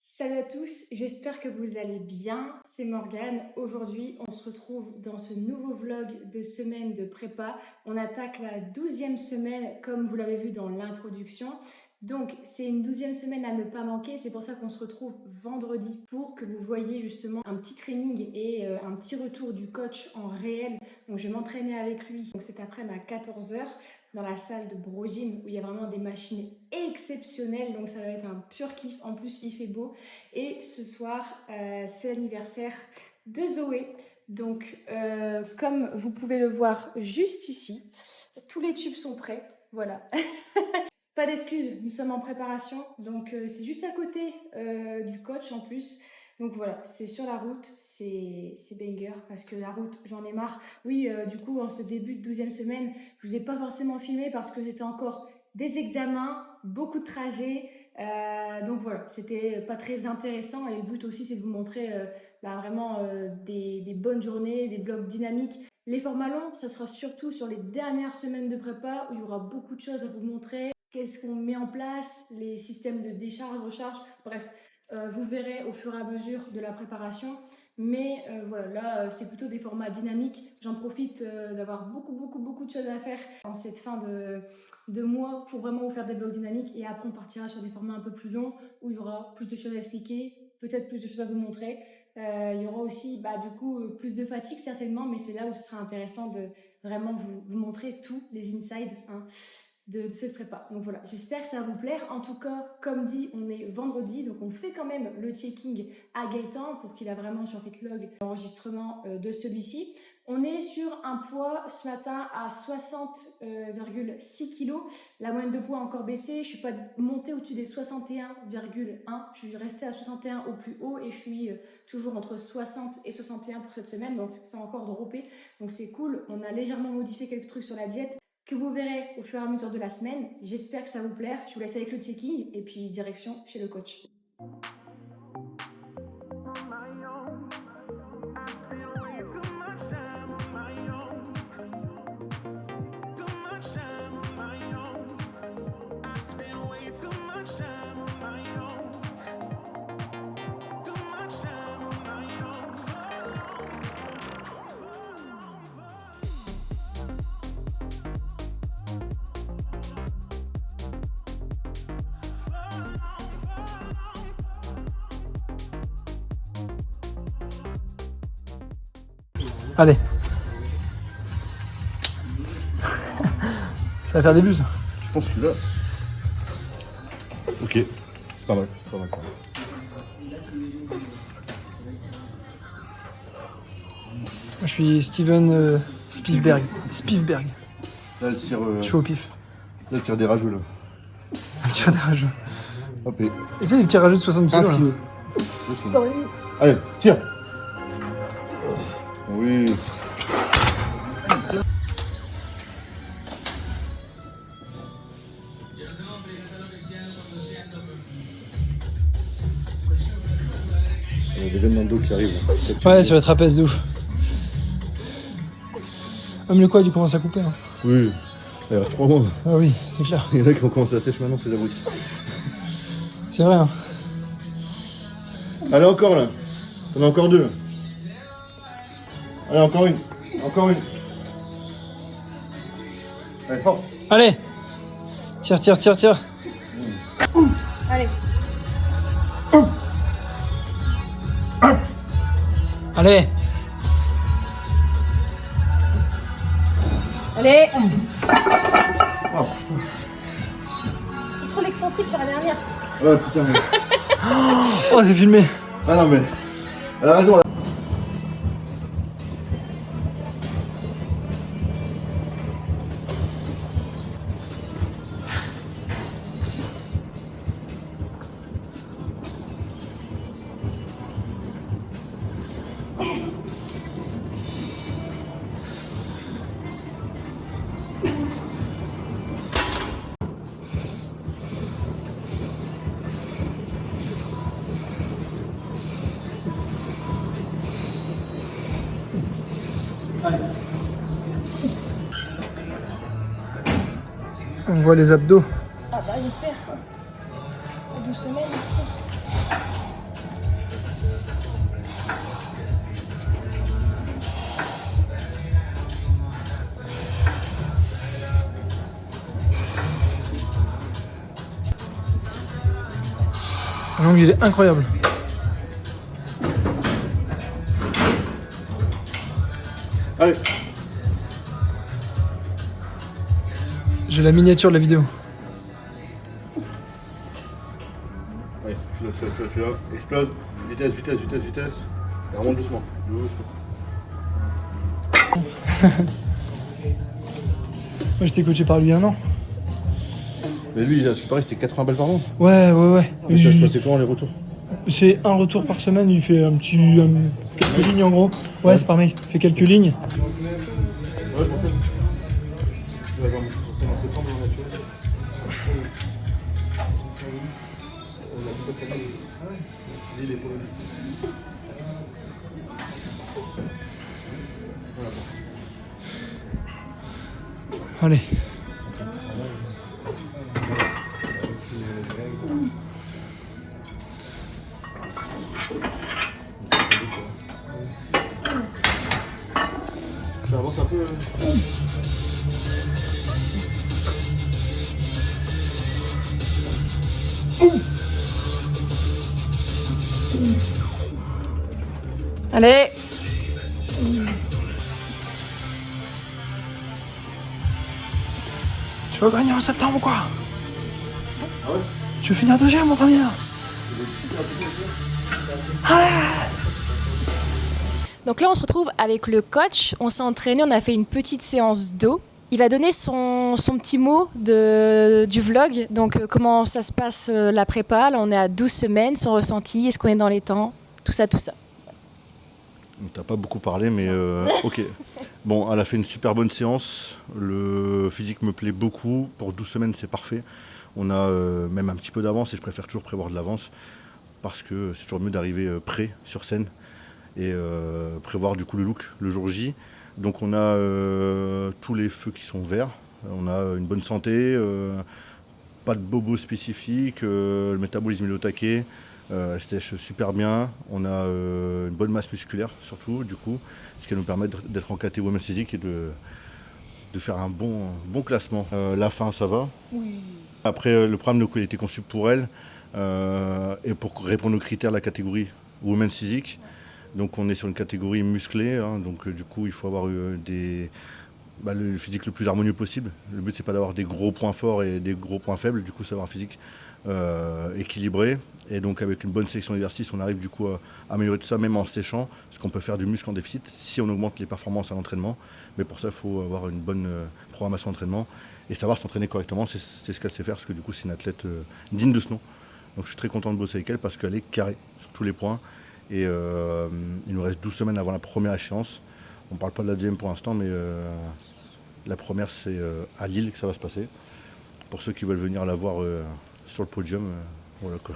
Salut à tous, j'espère que vous allez bien, c'est Morgane. Aujourd'hui, on se retrouve dans ce nouveau vlog de semaine de prépa. On attaque la 12e semaine, comme vous l'avez vu dans l'introduction. Donc, c'est une 12e semaine à ne pas manquer. C'est pour ça qu'on se retrouve vendredi pour que vous voyez justement un petit training et un petit retour du coach en réel. Donc, je vais m'entraîner avec lui. Donc, cet après-midi à 14 h dans la salle de Brogym où il y a vraiment des machines exceptionnelles. Donc, ça va être un pur kiff. En plus, il fait beau. Et ce soir, c'est l'anniversaire de Zoé. Donc, comme vous pouvez le voir juste ici, tous les tubes sont prêts. Voilà. Pas d'excuses, nous sommes en préparation. Donc, c'est juste à côté du coach en plus. Donc voilà, c'est sur la route, c'est banger parce que la route, j'en ai marre. Oui, du coup, en ce début de 12e semaine, je ne vous ai pas forcément filmé parce que c'était encore des examens, beaucoup de trajets. Donc voilà, c'était pas très intéressant et le but aussi c'est de vous montrer vraiment des bonnes journées, des vlogs dynamiques. Les formats longs, ça sera surtout sur les dernières semaines de prépa où il y aura beaucoup de choses à vous montrer. Qu'est-ce qu'on met en place, les systèmes de décharge, recharge, bref, vous verrez au fur et à mesure de la préparation. Mais voilà, là c'est plutôt des formats dynamiques. J'en profite d'avoir beaucoup de choses à faire en cette fin de mois pour vraiment vous faire des vlogs dynamiques et après on partira sur des formats un peu plus longs où il y aura plus de choses à expliquer, peut-être plus de choses à vous montrer. Il y aura aussi du coup plus de fatigue certainement, mais c'est là où ce sera intéressant de vraiment vous montrer tous les insides de cette prépa. Donc voilà, j'espère que ça va vous plaire. En tout cas, comme dit, on est vendredi, donc on fait quand même le checking à Gaëtan pour qu'il a vraiment sur FitLog l'enregistrement de celui-ci. On est sur un poids ce matin à 60,6 kg. La moyenne de poids a encore baissé. Je ne suis pas montée au-dessus des 61,1. Je suis restée à 61 au plus haut et je suis toujours entre 60 et 61 pour cette semaine. Donc ça a encore droppé. Donc c'est cool. On a légèrement modifié quelques trucs sur la diète que vous verrez au fur et à mesure de la semaine. J'espère que ça vous plaire. Je vous laisse avec le checking et puis direction chez le coach. Allez. Ça va faire des buts, ça. Je pense que là. Ok, c'est pas mal, pas mal. Je suis Steven Spielberg. Là, elle tire. Je suis au pif. Là, elle tire des rageux, là. Un tir des rageux. Hop, et. Et tu sais, les petits rageux de 60 kg. 15 kilos. Allez, tire. Oui. Il y a des veines dans le dos qui arrivent. Ouais, sur le trapèze de ouf. Ah, mais le quad, il commence à couper. Hein. Oui, il reste 3 mois. Ah oui, c'est clair. Il y en a qui ont commencé à sèche maintenant, c'est abrutis. C'est vrai. Hein. Allez, encore là. On a encore 2. Allez, encore une. Encore une. Allez, force. Allez. Tire. Allez. Allez. Allez. Oh, Trop l'excentrique sur la dernière. ouais, putain, mais. Oh, c'est filmé. Ah non, mais. Elle a raison, là. Allez. On voit les abdos. Ah bah j'espère. 12 semaines. L'angle il est incroyable. Allez. J'ai la miniature de la vidéo. Allez, celui-là. Explose. Vitesse. Et remonte doucement. Moi j'étais coaché par lui un an. Mais lui, à ce qui paraît, c'était 80 balles par mois. Ouais. Mais ça se passait comment les retours? C'est un retour par semaine, il fait quelques lignes en gros. Ouais, c'est pareil, il fait quelques lignes. Ouais, je m'en fais. Tu vas voir mon système en septembre en naturel. On a beaucoup de famille. Lui, il est pour le. Voilà. Allez. J'avance un peu. Allez. Tu veux gagner en septembre ou quoi? Ah ouais? Tu veux finir deuxième ou première? Allez! Donc là, on se retrouve avec le coach. On s'est entraîné, on a fait une petite séance d'eau. Il va donner son petit mot du vlog. Donc, comment ça se passe la prépa. Là, on est à 12 semaines, son ressenti, est-ce qu'on est dans les temps, tout ça. On t'a pas beaucoup parlé, mais ok. Bon, elle a fait une super bonne séance. Le physique me plaît beaucoup. Pour 12 semaines, c'est parfait. On a même un petit peu d'avance et je préfère toujours prévoir de l'avance parce que c'est toujours mieux d'arriver prêt sur scène et prévoir du coup le look le jour J. Donc on a tous les feux qui sont verts. On a une bonne santé, pas de bobos spécifiques, le métabolisme est au taquet. Elle sèche super bien, on a une bonne masse musculaire surtout du coup, ce qui va nous permettre d'être en catégorie women's physique et de faire un bon classement. La fin ça va. Oui. Après le programme il a été conçu pour elle et pour répondre aux critères de la catégorie women's physique. Donc on est sur une catégorie musclée, hein, donc du coup il faut avoir le physique le plus harmonieux possible. Le but c'est pas d'avoir des gros points forts et des gros points faibles, du coup c'est avoir un physique équilibré. Et donc avec une bonne sélection d'exercices, on arrive du coup à améliorer tout ça, même en séchant, parce qu'on peut faire du muscle en déficit si on augmente les performances à l'entraînement. Mais pour ça, il faut avoir une bonne programmation d'entraînement et savoir s'entraîner correctement. C'est ce qu'elle sait faire, parce que du coup, c'est une athlète digne de ce nom. Donc je suis très content de bosser avec elle parce qu'elle est carrée sur tous les points. Et il nous reste 12 semaines avant la première échéance. On ne parle pas de la deuxième pour l'instant, mais la première, c'est à Lille que ça va se passer. Pour ceux qui veulent venir la voir sur le podium, voilà quoi.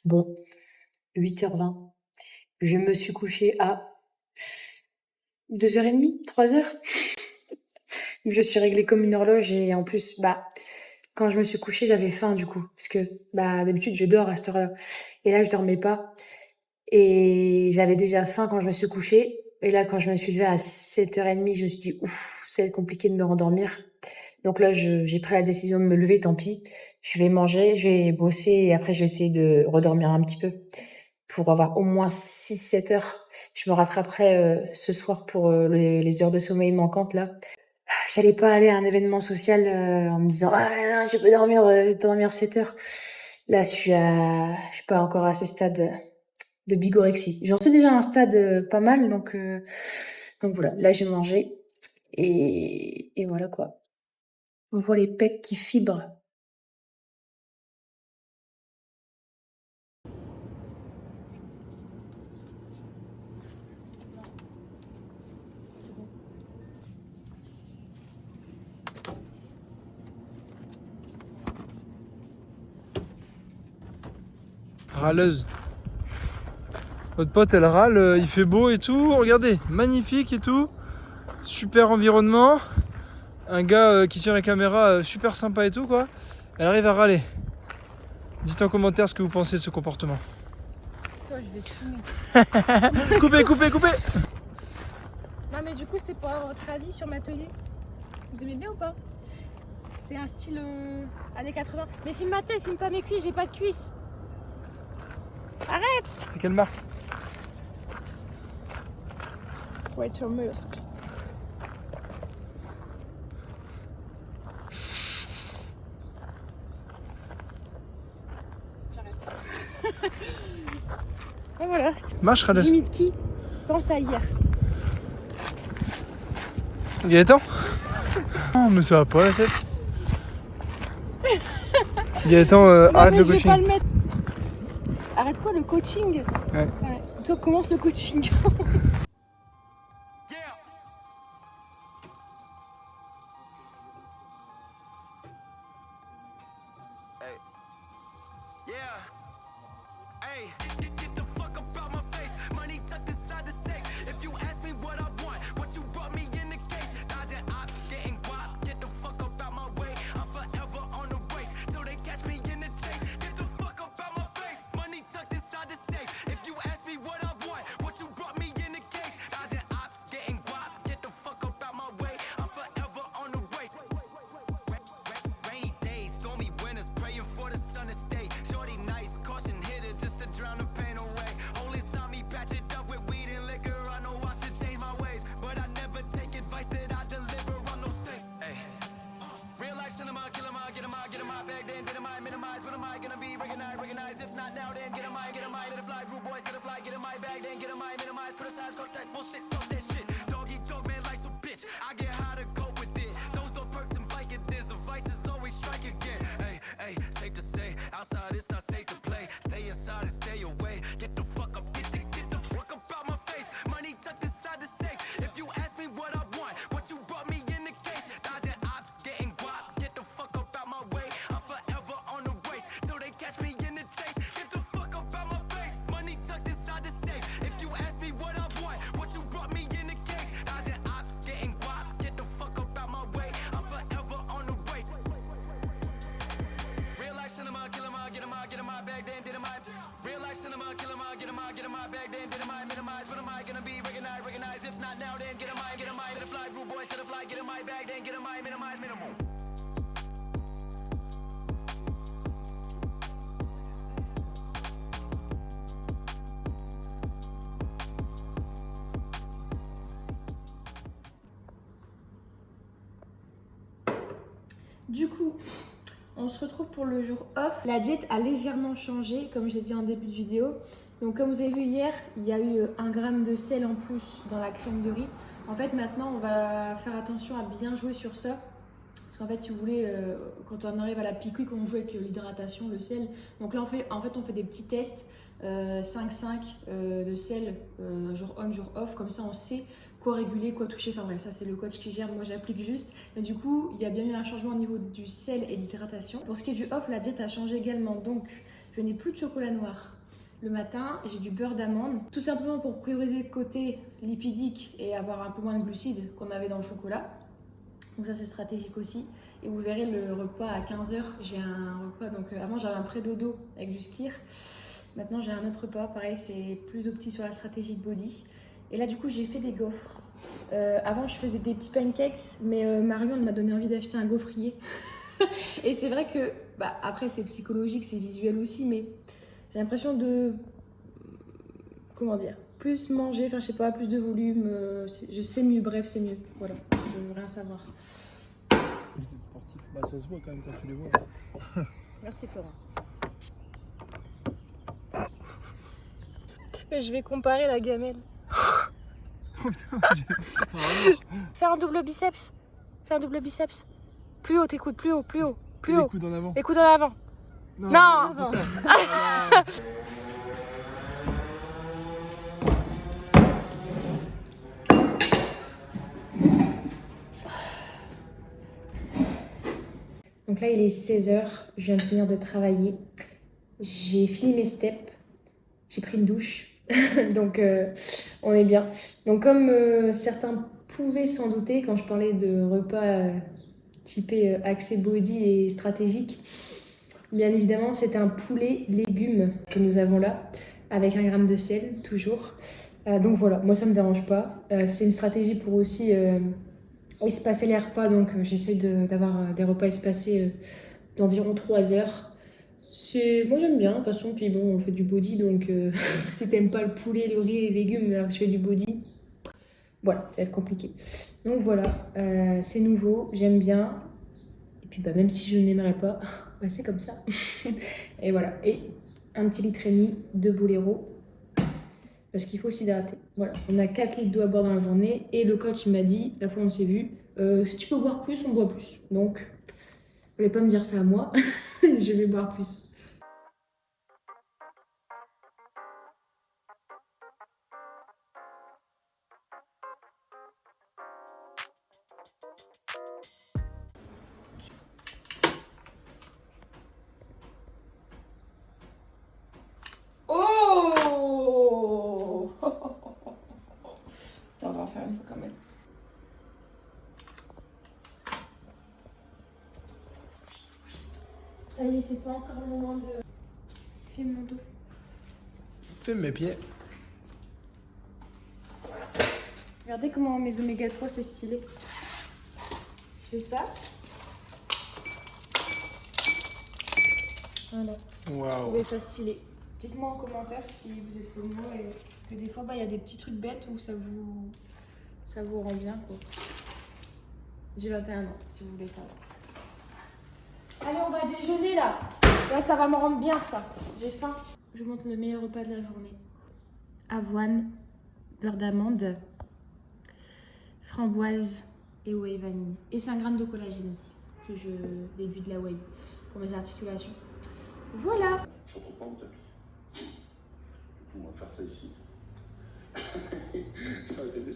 Bon, 8h20. Je me suis couchée à 2h30, 3h. Je suis réglée comme une horloge et en plus, quand je me suis couchée, j'avais faim du coup. Parce que, d'habitude, je dors à cette heure-là. Et là, je dormais pas. Et j'avais déjà faim quand je me suis couchée. Et là, quand je me suis levée à 7h30, je me suis dit, ouf, c'est compliqué de me rendormir. Donc là, j'ai pris la décision de me lever, tant pis. Je vais manger, je vais bosser et après je vais essayer de redormir un petit peu pour avoir au moins 6-7 heures. Je me rattraperai ce soir pour les heures de sommeil manquantes là. J'allais pas aller à un événement social en me disant ah non, je peux dormir 7 heures. Là, je suis pas encore à ce stade de bigorexie. J'en suis déjà à un stade pas mal, donc voilà. Là, j'ai mangé et voilà quoi. On voit les pecs qui fibrent. Râleuse. Votre pote elle râle, il fait beau et tout. Regardez, magnifique et tout. Super environnement. Un gars qui tient la caméra super sympa et tout quoi. Elle arrive à râler. Dites en commentaire ce que vous pensez de ce comportement. Toi, je vais te fumer. Coupez, coupez, coupez. Non, mais du coup, c'était pour avoir votre avis sur ma tenue. Vous aimez bien ou pas? C'est un style années 80. Mais filme ma tête, filme pas mes cuisses, j'ai pas de cuisses. Arrête! C'est quelle marque? Wait your muscle. J'arrête. Et voilà. Marche, râleuse. J'imite qui? Pense à hier. Gaëtan? Oh, mais ça va pas la tête. Gaëtan, Non, arrête mais le je vais pas coaching. le mettre. Arrête quoi le coaching? Ouais. Toi, commence le coaching. Du coup, on se retrouve pour le jour off. La diète a légèrement changé, comme j'ai dit en début de vidéo. Donc comme vous avez vu hier, il y a eu 1 gramme de sel en plus dans la crème de riz. En fait, maintenant, on va faire attention à bien jouer sur ça. Parce qu'en fait, si vous voulez, quand on arrive à la pique-wick, on joue avec l'hydratation, le sel. Donc là, on fait des petits tests, 5-5 de sel, jour on, jour off. Comme ça, on sait quoi réguler, quoi toucher. Enfin bref, ça c'est le coach qui gère, moi j'applique juste. Mais du coup, il y a bien eu un changement au niveau du sel et de l'hydratation. Pour ce qui est du off, la diète a changé également. Donc, je n'ai plus de chocolat noir. Le matin, j'ai du beurre d'amande, tout simplement pour prioriser le côté lipidique et avoir un peu moins de glucides qu'on avait dans le chocolat. Donc ça c'est stratégique aussi. Et vous verrez le repas à 15h, j'ai un repas, donc avant j'avais un pré-dodo avec du skyr. Maintenant j'ai un autre repas, pareil c'est plus opti sur la stratégie de body. Et là du coup j'ai fait des gaufres. Avant je faisais des petits pancakes, mais Marion m'a donné envie d'acheter un gaufrier. Et c'est vrai que bah, après c'est psychologique, c'est visuel aussi, mais j'ai l'impression de, comment dire, plus manger, enfin je sais pas, plus de volume, je sais mieux, bref c'est mieux, voilà, je veux rien savoir. Vous êtes sportif, bah ça se voit quand même quand tu les vois. Merci Florent. Je vais comparer la gamelle. Oh putain, Fais un double biceps. Fais un double biceps. Plus haut, tes coudes, plus haut, plus haut, plus les haut. coudes en avant. Les coudes en avant. Non. au contraire. Donc là, il est 16h, je viens de finir de travailler. J'ai fini mes steps, j'ai pris une douche, donc on est bien. Donc comme certains pouvaient s'en douter quand je parlais de repas typés axé body et stratégique, bien évidemment, c'était un poulet légumes que nous avons là, avec 1 gramme de sel, toujours. Donc voilà, moi ça me dérange pas. C'est une stratégie pour aussi espacer les repas, donc j'essaie d'avoir des repas espacés d'environ 3 heures. Moi j'aime bien de toute façon, puis bon on fait du body, donc si t'aimes pas le poulet, le riz et les légumes alors que je fais du body, voilà, ça va être compliqué. Donc voilà, c'est nouveau, j'aime bien, et puis bah, même si je n'aimerais pas, bah, c'est comme ça. Et voilà, et 1,5 litre de Bolero, parce qu'il faut s'hydrater. Voilà, on a 4 litres d'eau à boire dans la journée, et le coach il m'a dit, la fois on s'est vu, si tu peux boire plus, on boit plus. Donc, vous voulez pas me dire ça à moi, je vais boire plus. Oh on va en faire une fois quand même. Ça y est, c'est pas encore le moment de... Filme mon dos. Filme mes pieds. Regardez comment mes oméga 3 c'est stylé. Je fais ça. Voilà. Vous Waouh. trouvez ça stylé. Dites-moi en commentaire si vous êtes comme moi et que des fois il y a des petits trucs bêtes où ça vous rend bien quoi. J'ai 21 ans si vous voulez savoir. Allez, on va déjeuner là. Là ça va me rendre bien ça. J'ai faim. Je vous montre le meilleur repas de la journée. Avoine, beurre d'amande, framboise et whey vanille. Et 5 grammes de collagène aussi, que je déduis de la whey pour mes articulations. Voilà. Je reprends mon tapis. On va faire ça ici. Ça aurait été mieux.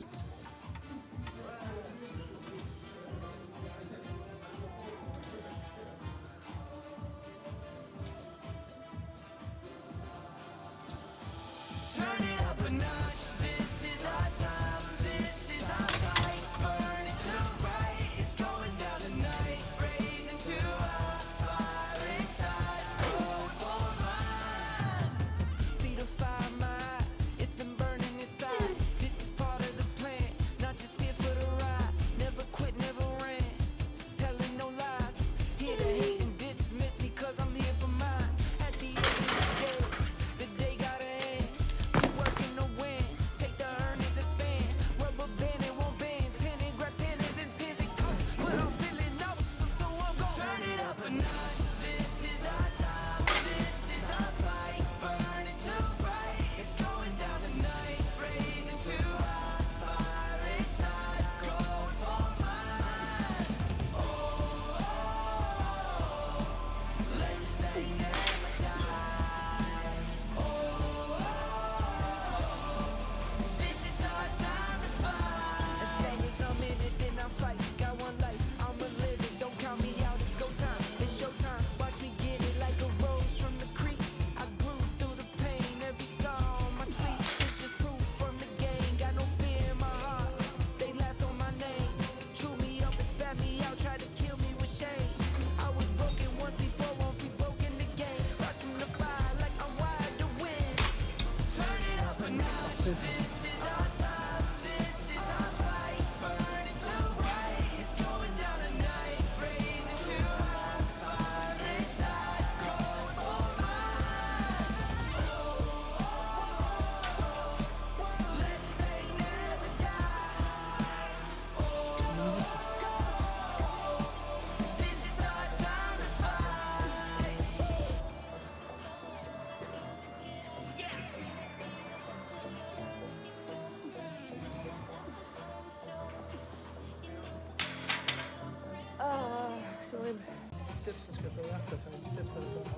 biceps parce que t'as l'air que t'as fait un biceps à la base.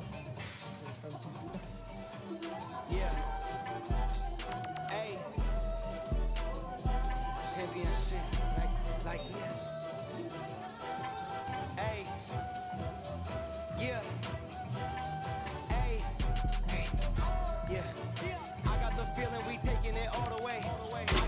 Fait un petit biceps. Yeah. Hey. Champion shit. Like yeah. Hey. Yeah. Hey. Hey. Yeah. I got the feeling we taking it all the way. I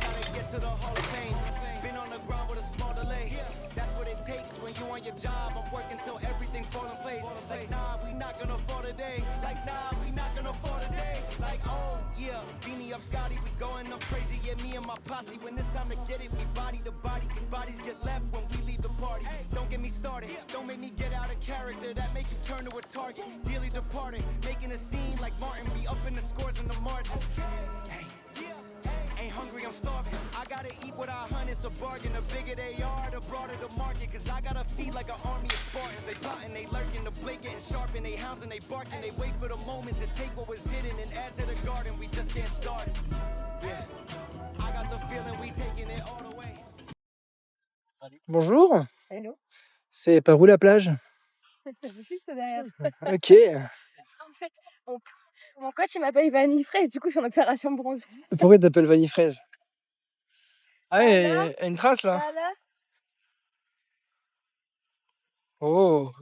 gotta get to the Hall of Fame. Been on the ground with a small delay. That's what it takes when you on your job. I'm working till everything fall in place. Like nah, we not gonna fall today. Like nah, we not gonna fall today. Like oh yeah, Beanie up Scotty, we going up crazy. Yeah, me and my posse. When it's time to get it, we body to body. Cause bodies get left when we leave the party. Don't get me started. Don't make me get out of character. That make you turn to a target. Dearly departed, making a scene like Martin. Be up in the scores and the margins. Hey. Ain't hungry, I'm starving. I gotta eat what I hunt, it's a bargain. The bigger they are, the broader the market. Cause I gotta feed like an army of Spartans. They plotting, they lurking, the blade getting sharpened. They hounds they barking, they wait for the moment to take what was hidden and add to the garden. We just can't start it. Yeah, I got the feeling we taking it all the way. Bonjour, Hello. c'est par où la plage? Juste derrière. Ok. En fait, mon coach il m'appelle Vanille Fraise, du coup je fais une opération bronze. Pourquoi t'appelles Vanille Fraise? Ah, il y Voilà. a une trace là. Voilà. Oh.